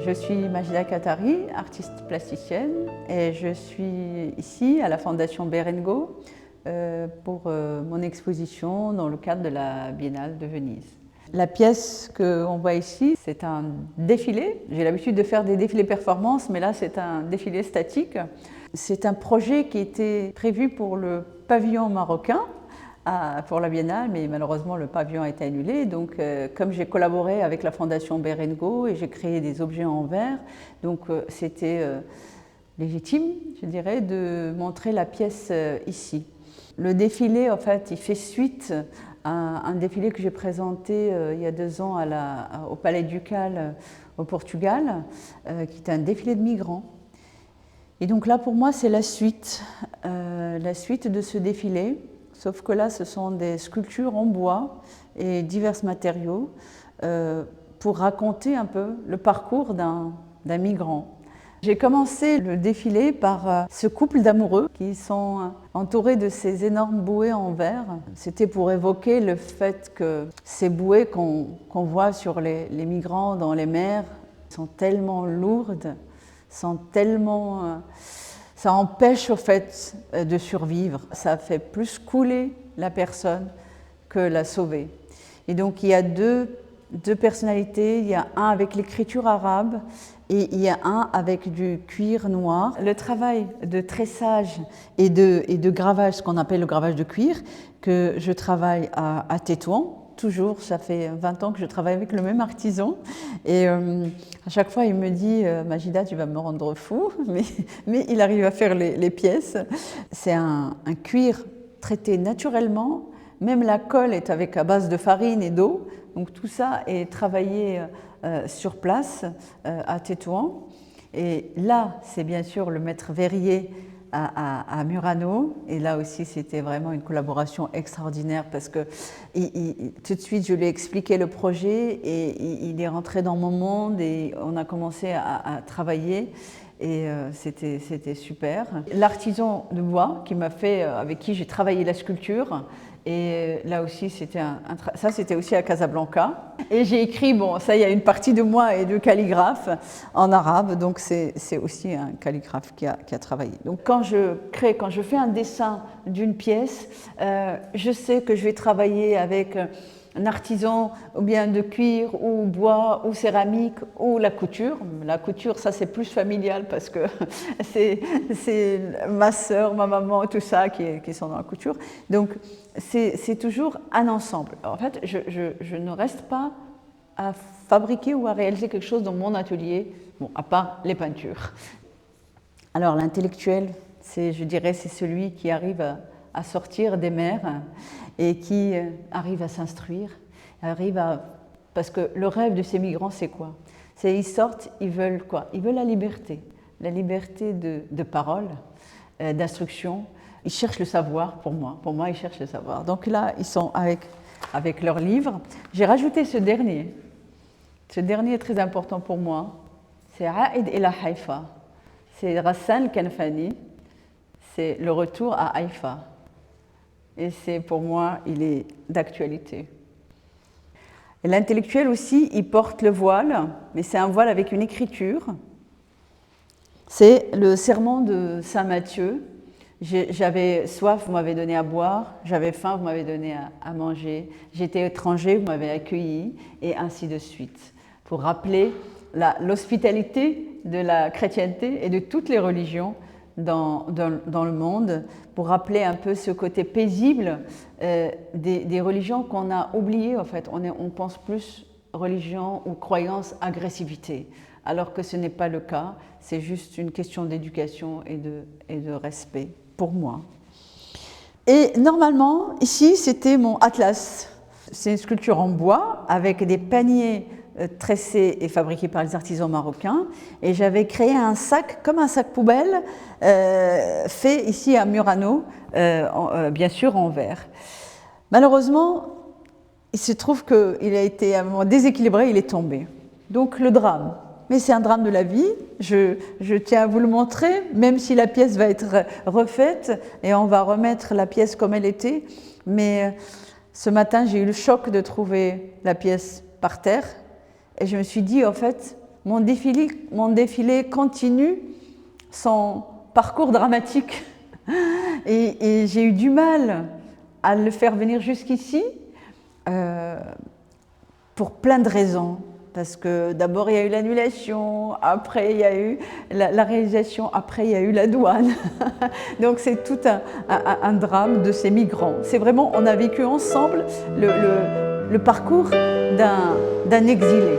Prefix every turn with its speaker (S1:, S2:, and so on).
S1: Je suis Majida Katari, artiste plasticienne, et je suis ici à la Fondation Berengo pour mon exposition dans le cadre de la Biennale de Venise. La pièce qu'on voit ici, c'est un défilé. J'ai l'habitude de faire des défilés performances, mais là c'est un défilé statique. C'est un projet qui était prévu pour le pavillon marocain, pour la Biennale, mais malheureusement le pavillon a été annulé. Donc comme j'ai collaboré avec la Fondation Berengo et j'ai créé des objets en verre, donc c'était légitime, je dirais, de montrer la pièce ici. Le défilé, en fait, il fait suite à un défilé que j'ai présenté il y a 2 ans au Palais Ducal au Portugal, qui est un défilé de migrants. Et donc là, pour moi, c'est la suite de ce défilé. Sauf que là, ce sont des sculptures en bois et divers matériaux pour raconter un peu le parcours d'un migrant. J'ai commencé le défilé par ce couple d'amoureux qui sont entourés de ces énormes bouées en verre. C'était pour évoquer le fait que ces bouées qu'on voit sur les migrants dans les mers sont tellement lourdes, ça empêche au fait de survivre. Ça fait plus couler la personne que la sauver. Et donc il y a deux personnalités. Il y a un avec l'écriture arabe et il y a un avec du cuir noir. Le travail de tressage et de gravage, ce qu'on appelle le gravage de cuir, que je travaille à Tétouan. Toujours, ça fait 20 ans que je travaille avec le même artisan et à chaque fois il me dit « Majida, tu vas me rendre fou », mais il arrive à faire les pièces. C'est un cuir traité naturellement, même la colle est à base de farine et d'eau, donc tout ça est travaillé sur place à Tétouan. Et là, c'est bien sûr le maître verrier à Murano, et là aussi c'était vraiment une collaboration extraordinaire parce que tout de suite je lui ai expliqué le projet et il est rentré dans mon monde et on a commencé à travailler et c'était super. L'artisan de bois avec qui j'ai travaillé la sculpture, et là aussi, ça c'était aussi à Casablanca. Et j'ai écrit, bon, ça il y a une partie de moi et de calligraphe en arabe, donc c'est aussi un calligraphe qui a travaillé. Donc quand je fais un dessin d'une pièce, je sais que je vais travailler avec un artisan ou bien de cuir ou bois ou céramique ou la couture. La couture, ça c'est plus familial parce que c'est ma sœur, ma maman, tout ça qui sont dans la couture. Donc c'est toujours un ensemble. En fait, je ne reste pas à fabriquer ou à réaliser quelque chose dans mon atelier, bon, à part les peintures. Alors l'intellectuel, je dirais, c'est celui qui arrive à sortir des mers et qui arrive à s'instruire, parce que le rêve de ces migrants, c'est quoi? Ils sortent, ils veulent quoi? Ils veulent la liberté de parole, d'instruction. Ils cherchent le savoir, pour moi ils cherchent le savoir. Donc là, ils sont avec leurs livres. J'ai rajouté ce dernier est très important pour moi, c'est Aïd ila Haïfa, c'est Ghassan Kanfani, c'est le retour à Haïfa. Et pour moi, il est d'actualité. L'intellectuel aussi, il porte le voile, mais c'est un voile avec une écriture. C'est le sermon de Saint Matthieu. J'avais soif, vous m'avez donné à boire, j'avais faim, vous m'avez donné à manger, j'étais étranger, vous m'avez accueilli, et ainsi de suite, pour rappeler l'hospitalité de la chrétienté et de toutes les religions dans le monde, pour rappeler un peu ce côté paisible des religions qu'on a oubliées. En fait, on pense plus religion ou croyance, agressivité, alors que ce n'est pas le cas, c'est juste une question d'éducation et de respect, pour moi. Et normalement, ici, c'était mon atlas. C'est une sculpture en bois avec des paniers tressés et fabriqués par les artisans marocains. Et j'avais créé un sac, comme un sac poubelle, fait ici à Murano, bien sûr en verre. Malheureusement, il se trouve qu'il a été à un moment déséquilibré, il est tombé. Donc le drame. Mais c'est un drame de la vie, je tiens à vous le montrer, même si la pièce va être refaite et on va remettre la pièce comme elle était. Mais ce matin, j'ai eu le choc de trouver la pièce par terre et je me suis dit, en fait, mon défilé continue son parcours dramatique. Et j'ai eu du mal à le faire venir jusqu'ici pour plein de raisons. Parce que d'abord il y a eu l'annulation, après il y a eu la réalisation, après il y a eu la douane. Donc c'est tout un drame de ces migrants. C'est vraiment, on a vécu ensemble le parcours d'un exilé.